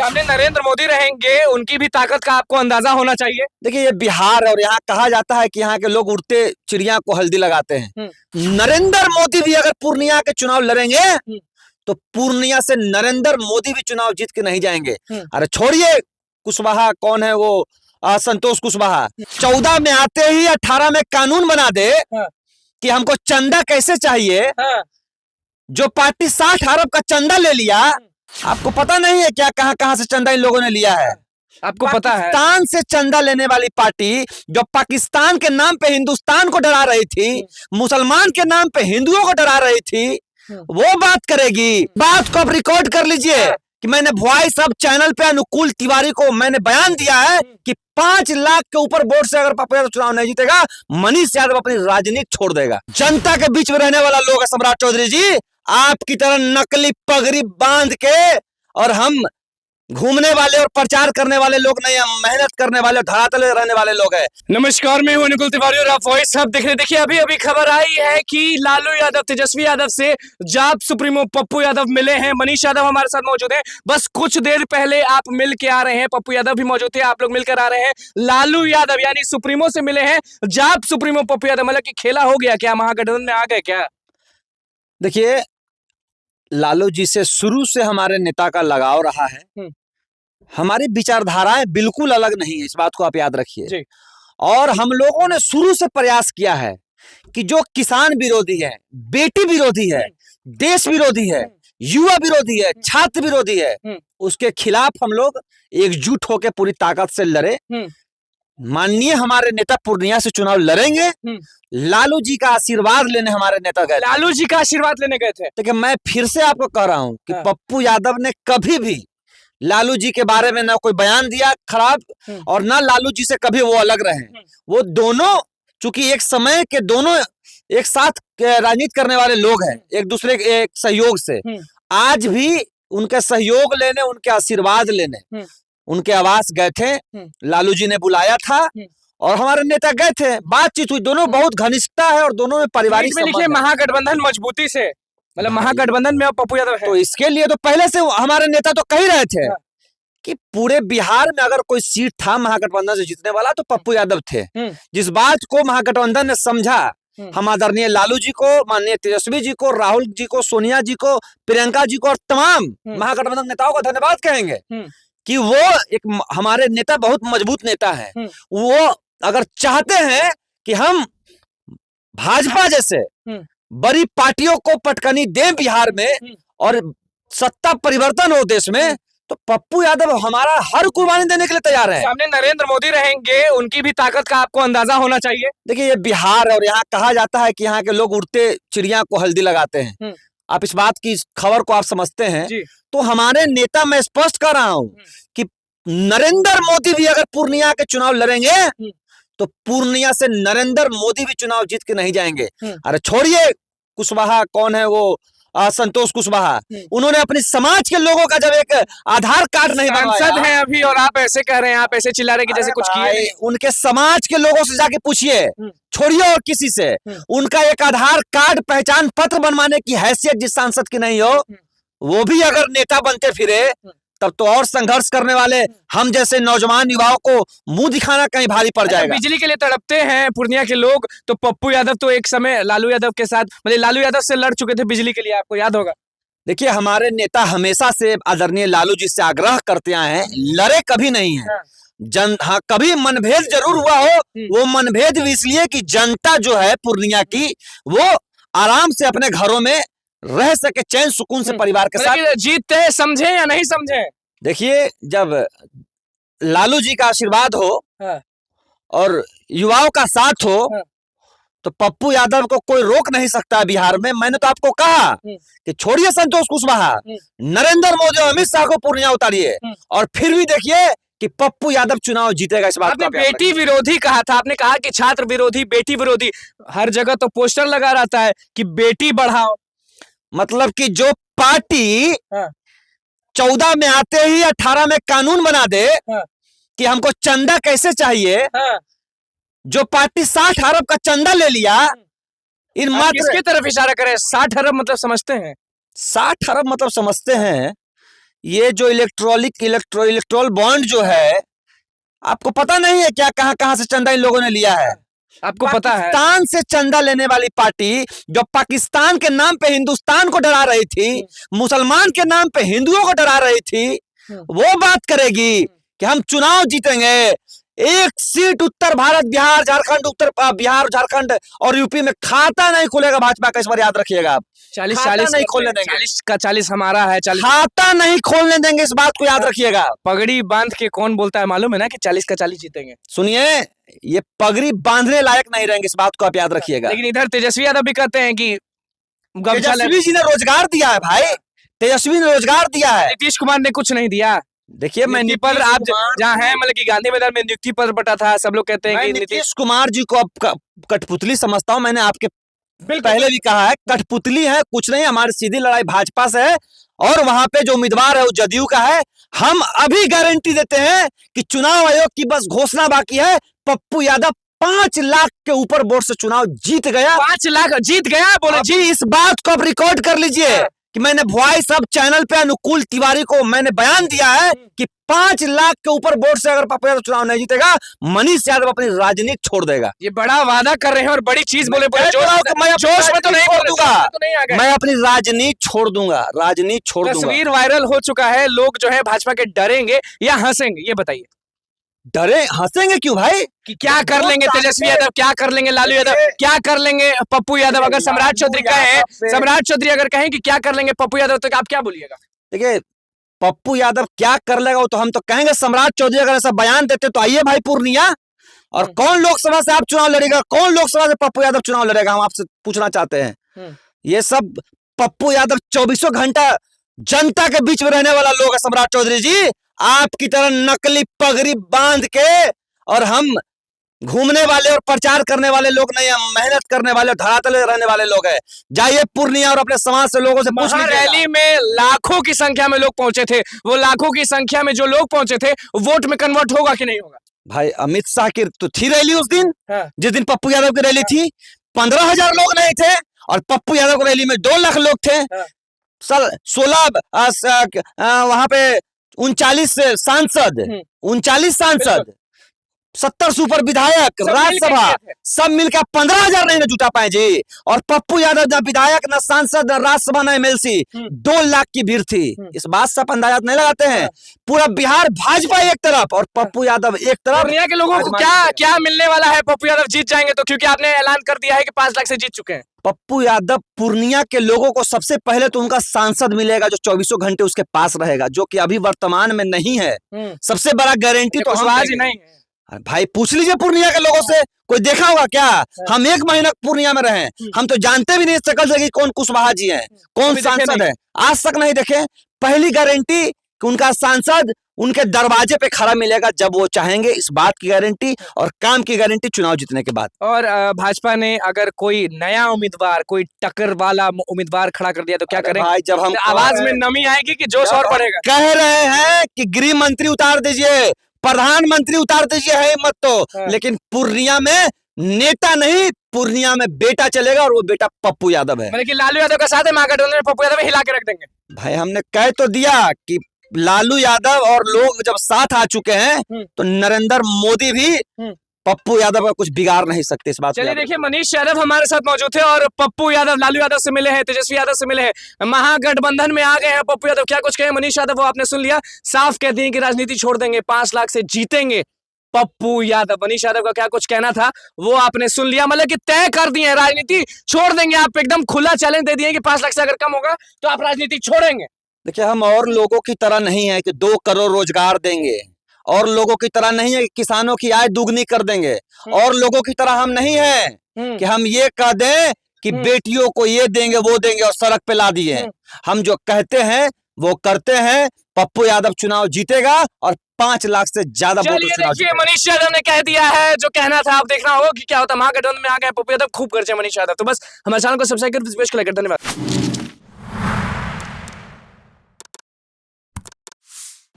सामने नरेंद्र मोदी रहेंगे, उनकी भी ताकत का आपको अंदाजा होना चाहिए। देखिए, ये बिहार और यहाँ कहा जाता है कि यहाँ के लोग उड़ते चिड़िया को हल्दी लगाते हैं। नरेंद्र मोदी भी अगर पूर्णिया के चुनाव लड़ेंगे तो पूर्णिया से नरेंद्र मोदी भी चुनाव जीत के नहीं जाएंगे। अरे छोड़िए कुशवाहा, कौन है वो, संतोष कुशवाहा 14 में आते ही 18 में कानून बना दे कि हमको चंदा कैसे चाहिए। जो पार्टी 60 अरब का चंदा ले लिया, आपको पता नहीं है क्या कहां से चंदा इन लोगों ने लिया है? आपको पता है? पाकिस्तान से चंदा लेने वाली पार्टी जो पाकिस्तान के नाम पे हिंदुस्तान को डरा रही थी, मुसलमान के नाम पे हिंदुओं को डरा रही थी, वो बात करेगी। बात को आप रिकॉर्ड कर लीजिए कि मैंने वॉइस ऑफ चैनल पे अनुकूल तिवारी को मैंने बयान दिया है कि 5 लाख के ऊपर वोट से अगर पप्पू यादव चुनाव नहीं जीतेगा, मनीष यादव अपनी राजनीति छोड़ देगा। जनता के बीच में रहने वाला लोग है सम्राट चौधरी जी, आपकी तरह नकली पगड़ी बांध के और हम घूमने वाले और प्रचार करने वाले लोग नहीं, हम मेहनत करने वाले और धरातल रहने वाले लोग हैं। नमस्कार, मैं हूं अनुकूल तिवारी और आप वॉइस हब देख रहे हैं। देखिए, अभी अभी खबर आई है कि लालू यादव तेजस्वी यादव से जाप सुप्रीमो पप्पू यादव मिले हैं। मनीष यादव हमारे साथ मौजूद हैं। बस कुछ देर पहले आप मिल के आ रहे हैं, पप्पू यादव भी मौजूद थे, आप लोग मिलकर आ रहे हैं। लालू यादव यानी सुप्रीमो से मिले हैं, जाप सुप्रीमो पप्पू यादव। मतलब कि खेला हो गया क्या, महागठबंधन में आ गए क्या? देखिए, लालू जी से शुरू से हमारे नेता का लगाव रहा है। हमारी विचारधाराएं बिल्कुल अलग नहीं है, इस बात को आप याद रखिए। और हम लोगों ने शुरू से प्रयास किया है कि जो किसान विरोधी है, बेटी विरोधी है, देश विरोधी है, युवा विरोधी है, छात्र विरोधी है, उसके खिलाफ हम लोग एकजुट होकर पूरी ताकत से लड़े। माननीय हमारे नेता पूर्णिया से चुनाव लड़ेंगे। लालू जी का आशीर्वाद लेने हमारे नेता गए। लालू जी का आशीर्वाद लेने गए थे। देखिए, मैं फिर से आपको कह रहा हूं कि पप्पू यादव ने कभी भी लालू जी के बारे में ना कोई बयान दिया खराब और ना लालू जी से कभी वो अलग रहे। वो दोनों चूंकि एक समय के दोनों एक साथ राजनीति करने वाले लोग हैं, एक दूसरे के एक सहयोग से। आज भी उनके सहयोग लेने, उनके आशीर्वाद लेने उनके आवास गए थे। लालू जी ने बुलाया था और हमारे नेता गए थे, बातचीत हुई। दोनों बहुत घनिष्ठता है और दोनों में पारिवारिक संबंध है। महागठबंधन मजबूती से, मतलब महागठबंधन में पप्पू यादव है। तो इसके लिए तो पहले से हमारे नेता तो कह रहे थे कि पूरे बिहार में अगर कोई सीट था महागठबंधन से जीतने वाला तो पप्पू यादव थे। जिस बात को महागठबंधन ने समझा, हम आदरणीय लालू जी को, माननीय तेजस्वी जी को, राहुल जी को, सोनिया जी को, प्रियंका जी को और तमाम महागठबंधन नेताओं का धन्यवाद कहेंगे कि वो एक हमारे नेता बहुत मजबूत नेता है। वो अगर चाहते हैं कि हम भाजपा जैसे बड़ी पार्टियों को पटकनी दें बिहार में और सत्ता परिवर्तन हो देश में, तो पप्पू यादव हमारा हर कुर्बानी देने के लिए तैयार है। सामने नरेंद्र मोदी रहेंगे, उनकी भी ताकत का आपको अंदाजा होना चाहिए। देखिए, ये बिहार और यहाँ कहा जाता है कि यहाँ के लोग उड़ते चिड़िया को हल्दी लगाते हैं। आप इस बात की खबर को आप समझते हैं। तो हमारे नेता, मैं स्पष्ट कर रहा हूं कि नरेंद्र मोदी भी अगर पूर्णिया के चुनाव लड़ेंगे तो पूर्णिया से नरेंद्र मोदी भी चुनाव जीत के नहीं जाएंगे। अरे छोड़िए कुशवाहा, कौन है वो, संतोष कुशवाहा, उन्होंने अपनी समाज के लोगों का जब एक आधार कार्ड नहीं सांसद हैं अभी और आप ऐसे कह रहे हैं, आप ऐसे चिल्ला रहे कि जैसे कुछ किए नहीं। उनके समाज के लोगों से जाके पूछिए, छोड़िए और किसी से, उनका एक आधार कार्ड पहचान पत्र बनवाने की हैसियत जिस सांसद की नहीं हो, वो भी अगर नेता बनते फिरे तब तो और संघर्ष करने वाले हम जैसे नौजवान युवाओं को मुंह दिखाना कहीं भारी पड़ जाएगा। बिजली के लिए तड़पते हैं पूर्णिया के लोग, तो पप्पू यादव तो एक समय लालू यादव के साथ, मतलब लालू यादव से लड़ चुके थे बिजली के लिए, आपको याद होगा। देखिए, हमारे नेता हमेशा से आदरणीय लालू जी से आग्रह करते आए हैं, लड़े कभी नहीं है। हाँ, कभी मनभेद जरूर हुआ हो, वो मनभेद भी इसलिए कि जनता जो है पूर्णिया की, वो आराम से अपने घरों में रह सके, चैन सुकून से परिवार के साथ। जीतते समझे या नहीं समझे? देखिए, जब लालू जी का आशीर्वाद हो और युवाओं का साथ हो तो पप्पू यादव को कोई रोक नहीं सकता बिहार में। मैंने तो आपको कहा कि छोड़िए संतोष कुशवाहा, नरेंद्र मोदी और अमित शाह को पूर्णिया उतारिए और फिर भी देखिए कि पप्पू यादव चुनाव जीतेगा। इस बात आपने बेटी विरोधी कहा था, आपने कहा कि छात्र विरोधी, बेटी विरोधी, हर जगह तो पोस्टर लगा रहता है कि बेटी बढ़ाओ। मतलब कि जो पार्टी 14 में आते ही 18 में कानून बना दे कि हमको चंदा कैसे चाहिए, जो पार्टी 60 अरब का चंदा ले लिया, इन मात्र किसकी तरफ इशारा करें? 60 अरब मतलब समझते हैं? 60 अरब मतलब समझते हैं ये जो इलेक्ट्रोल बॉन्ड जो है, आपको पता नहीं है क्या कहां कहां से चंदा इन लोगों ने लिया है? आपको पता है? पाकिस्तान से चंदा लेने वाली पार्टी जो पाकिस्तान के नाम पे हिंदुस्तान को डरा रही थी, मुसलमान के नाम पे हिंदुओं को डरा रही थी, वो बात करेगी कि हम चुनाव जीतेंगे, एक सीट उत्तर भारत, बिहार झारखंड, बिहार झारखंड और यूपी में खाता नहीं खुलेगा भाजपा का। इस बार याद रखिएगा आप, 40 नहीं खोलने देंगे, 40 का 40 हमारा है, 40 खाता नहीं खोलने देंगे, इस बात को याद रखिएगा। पगड़ी बांध के कौन बोलता है मालूम है ना कि 40 का 40 जीतेंगे। सुनिए, ये पगड़ी बांधने लायक नहीं रहेंगे, इस बात को आप याद रखिएगा। लेकिन इधर तेजस्वी यादव भी कहते हैं कि तेजस्वी जी ने रोजगार दिया है भाई, तेजस्वी ने रोजगार दिया है। नीतीश कुमार ने कुछ नहीं दिया। देखिए, मैं नियुक्ति पत्र आप जहाँ है, मतलब कि गांधी मैदान में नियुक्ति पत्र बटा था, सब लोग कहते हैं कि नीतीश कुमार जी को अब कठपुतली समझता हूं। मैंने आपके पहले भी कहा है, कठपुतली है, कुछ नहीं। हमारी सीधी लड़ाई भाजपा से है और वहां पे जो उम्मीदवार है वो जदयू का है। हम अभी गारंटी देते हैं कि चुनाव आयोग की बस घोषणा बाकी है, पप्पू यादव 5 लाख के ऊपर वोट से चुनाव जीत गया। 5 लाख जीत गया बोले जी। इस बात को आप रिकॉर्ड कर लीजिए कि मैंने वॉइस ऑफ चैनल पे अनुकूल तिवारी को मैंने बयान दिया है कि 5 लाख के ऊपर वोट से अगर पप्पू यादव चुनाव नहीं जीतेगा, मनीष यादव अपनी राजनीति छोड़ देगा। ये बड़ा वादा कर रहे हैं और बड़ी चीज बोले मैं जोश में तो नहीं छोड़ दूंगा, तो नहीं आ गए। मैं अपनी राजनीति छोड़ दूंगा, राजनीति छोड़ दूंगा। तस्वीर वायरल हो चुका है, लोग जो है भाजपा के डरेंगे या हंसेंगे, ये बताइए। डरे हंसेंगे क्यों भाई? कि क्या कर लेंगे तेजस्वी यादव, क्या कर लेंगे लालू यादव, क्या कर लेंगे पप्पू यादव? अगर सम्राट चौधरी कहें, सम्राट चौधरी अगर कहें कि क्या कर लेंगे पप्पू यादव, तो आप क्या बोलिएगा? देखिए, पप्पू यादव क्या कर लेगा वो तो हम तो कहेंगे, सम्राट चौधरी अगर ऐसा बयान देते तो आइए भाई पूर्णिया। और कौन लोकसभा से आप चुनाव लड़ेगा, कौन लोकसभा से पप्पू यादव चुनाव लड़ेगा, हम आपसे पूछना चाहते हैं। ये सब पप्पू यादव 24 घंटा जनता के बीच में रहने वाला लोग है। सम्राट चौधरी जी, आपकी तरह नकली पगड़ी बांध के और हम घूमने वाले और प्रचार करने वाले लोग नहीं है, मेहनत करने वाले, धरातल रहने वाले लोग हैं। जाइए पूर्णिया और अपने समाज से लोगों से पूछ लीजिए। रैली में लाखों की संख्या में लोग पहुंचे थे, वो लाखों की संख्या में जो लोग पहुंचे थे, वोट में कन्वर्ट होगा कि नहीं होगा? भाई, अमित शाह की तो थी रैली उस दिन, जिस दिन पप्पू यादव की रैली थी, 15,000 लोग नहीं थे और पप्पू यादव की रैली में 2 लाख लोग थे। 16 वहां पे 39 सांसद, 39 सांसद, 70 सुपर विधायक, राज्यसभा, सब मिलकर 15,000 नहीं जुटा पाए जी। और पप्पू यादव ना विधायक, ना सांसद, ना राज्यसभा, ना एमएलसी, 2 लाख की भीड़ थी। इस बात से अंदाजा नहीं लगाते हैं। पूरा बिहार भाजपा एक तरफ और पप्पू यादव एक तरफ। पूर्णिया के लोगों को क्या मिलने वाला है? पप्पू यादव जीत जाएंगे तो, क्योंकि आपने ऐलान कर दिया है कि 5 लाख से जीत चुके हैं। पप्पू यादव पूर्णिया के लोगों को सबसे पहले तो उनका सांसद मिलेगा जो 24 घंटे उसके पास रहेगा, जो कि अभी वर्तमान में नहीं है। सबसे बड़ा गारंटी तो कुशवाहा जी नहीं है भाई। पूछ लीजिए पूर्णिया के लोगों से, कोई देखा होगा क्या? हम 1 महीना पूर्णिया में रहे, हम तो जानते भी नहीं शकल से कि कौन कुशवाहा जी हैं, कौन सांसद है, आज तक नहीं देखे। पहली गारंटी कि उनका सांसद उनके दरवाजे पे खड़ा मिलेगा जब वो चाहेंगे, इस बात की गारंटी। और काम की गारंटी चुनाव जीतने के बाद। और भाजपा ने अगर कोई नया उम्मीदवार, कोई टक्कर वाला उम्मीदवार खड़ा कर दिया तो क्या करेंगे? भाई, जब हम आवाज में नमी आएगी कि जोश और बढ़ेगा? कह रहे हैं कि गृह मंत्री उतार दीजिए, प्रधानमंत्री उतार दीजिए, है हिम्मत तो। लेकिन पूर्णिया में नेता नहीं, पूर्णिया में बेटा चलेगा और वो बेटा पप्पू यादव है। मतलब कि लालू यादव का साथ है, महागठबंधन में पप्पू यादव हिला के रख देंगे। भाई, हमने कह तो दिया कि लालू यादव और लोग जब साथ आ चुके हैं तो नरेंद्र मोदी भी पप्पू यादव का कुछ बिगाड़ नहीं सकते, इस बात। चलिए देखिए, मनीष यादव हमारे साथ मौजूद थे और पप्पू यादव लालू यादव से मिले हैं, तेजस्वी यादव से मिले हैं, महागठबंधन में आ गए हैं पप्पू यादव। क्या कुछ कहे मनीष यादव, वो आपने सुन लिया, साफ कह दिए कि राजनीति छोड़ देंगे, 5 लाख से जीतेंगे पप्पू यादव। मनीष यादव का क्या कुछ कहना था वो आपने सुन लिया, मतलब कि तय कर दिए राजनीति छोड़ देंगे। आप एकदम खुला चैलेंज दे दिए कि 5 लाख से अगर कम होगा तो आप राजनीति छोड़ेंगे। देखिए, हम और लोगों की तरह नहीं है कि 2 करोड़ रोजगार देंगे, और लोगों की तरह नहीं है कि किसानों की आय दुगनी कर देंगे, और लोगों की तरह हम नहीं है कि हम ये कह दें कि बेटियों को ये देंगे वो देंगे और सड़क पे ला दिए। हम जो कहते हैं वो करते हैं। पप्पू यादव चुनाव जीतेगा और 5 लाख से ज्यादा वोट चुनाव जीतेगा। मनीष यादव ने कह दिया है जो कहना था। आप देखना होगा कि क्या होता है। महागठबंधन में आ गए पप्पू यादव, खूब खर्चे मनीष यादव। तो बस हमारे चैनल को सब्सक्राइब कर, धन्यवाद।